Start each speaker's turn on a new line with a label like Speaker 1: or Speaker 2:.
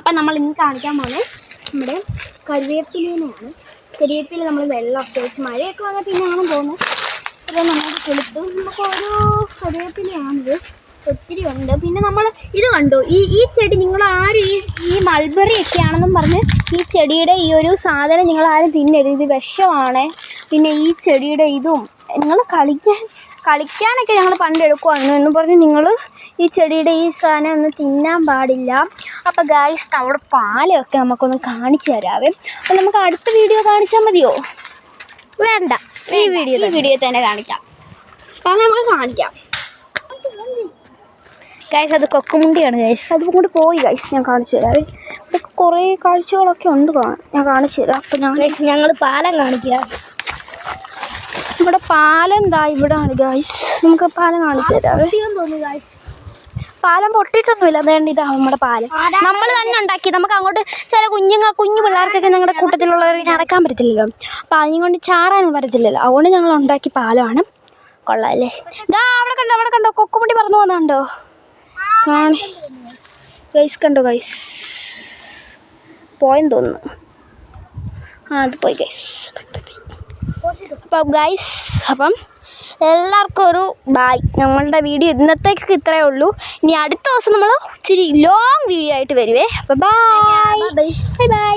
Speaker 1: അപ്പം നമ്മൾ ഇന്ന് കാണിക്കാൻ പോകുന്നത് നമ്മുടെ കരിവേപ്പിലയാണ്. കരിവേപ്പില നമ്മൾ വെള്ളമൊക്കെ വെച്ച് മഴയൊക്കെ വന്നാൽ പിന്നെയാണ് പോകുന്നത്. ഇത് നമുക്ക് കൊടുത്തു നമുക്കൊരു കരിവേപ്പിലയാണിത്, ഒത്തിരി ഉണ്ട്. പിന്നെ നമ്മൾ ഇത് കണ്ടു, ഈ ചെടി നിങ്ങൾ ആരും ഈ മൾബറി ഒക്കെ ആണെന്നും പറഞ്ഞ് ഈ ചെടിയുടെ ഈ ഒരു സാധനം നിങ്ങൾ ആരും തിന്നരുത്, ഇത് വിഷമാണ്. പിന്നെ ഈ ചെടിയുടെ ഇതും നിങ്ങൾ കളിക്കാനൊക്കെ ഞങ്ങൾ പണ്ടെടുക്കുമായിരുന്നു എന്ന് പറഞ്ഞ് നിങ്ങൾ ഈ ചെടിയുടെ ഈ സാധനം ഒന്ന് തിന്നാൻ പാടില്ല. അപ്പോൾ ഗായ്സ് നമ്മുടെ പാലൊക്കെ നമുക്കൊന്ന് കാണിച്ചു തരാവേ. അപ്പോൾ നമുക്ക് അടുത്ത വീഡിയോ കാണിച്ചാൽ മതിയോ? വേണ്ട, ഈ വീഡിയോ തന്നെ കാണിക്കാം. അപ്പം നമുക്ക് കാണിക്കാം ഗൈസ്. അത് കൊക്കുമുണ്ടിയാണ് ഗൈസ്, അത് കൊണ്ട് പോയി ഗൈസ്. ഞാൻ കാണിച്ചു തരാവേ. ഇതൊക്കെ കുറേ കാഴ്ചകളൊക്കെ ഉണ്ട് ഞാൻ കാണിച്ചു തരാം. അപ്പം ഞങ്ങൾ പാലം കാണിക്കുക. ഇവിടെ പാലം എന്താ ഇവിടാണ് ഗൈസ്, നമുക്ക് പാലം കാണിച്ചു തരാവേ. പാലം പൊട്ടിയിട്ടൊന്നുമില്ല, അതുകൊണ്ട് ഇതാണ് നമ്മുടെ പാലം. നമ്മൾ തന്നെ ഉണ്ടാക്കി. നമുക്ക് അങ്ങോട്ട് ചില കുഞ്ഞു പിള്ളേർക്കൊക്കെ ഞങ്ങളുടെ കൂട്ടത്തിലുള്ളവർക്ക് നടക്കാൻ പറ്റത്തില്ലല്ലോ, അപ്പോൾ അതിനും കൊണ്ട് ചാടാനും പറ്റത്തില്ലല്ലോ, അതുകൊണ്ട് ഞങ്ങൾ ഉണ്ടാക്കി പാലമാണ്. കൊള്ളാമല്ലേ? ഇതാ അവിടെ കണ്ടോ കൊക്കുമുണ്ടി പറന്നു പോകുന്നുണ്ടോ? ഗൈസ് കണ്ടോ ഗൈസ്, പോയെന്ന് തോന്നുന്നു. അത് പോയി ഗൈസ്. അപ്പം ഗൈസ്, അപ്പം എല്ലാവർക്കും ഒരു ബായ്. നമ്മളുടെ വീഡിയോ ഇന്നത്തേക്ക് ഇത്രയേ ഉള്ളൂ. ഇനി അടുത്ത ദിവസം നമ്മൾ ഇച്ചിരി ലോങ് വീഡിയോ ആയിട്ട് വരുവേ. അപ്പം ബൈ ബൈ.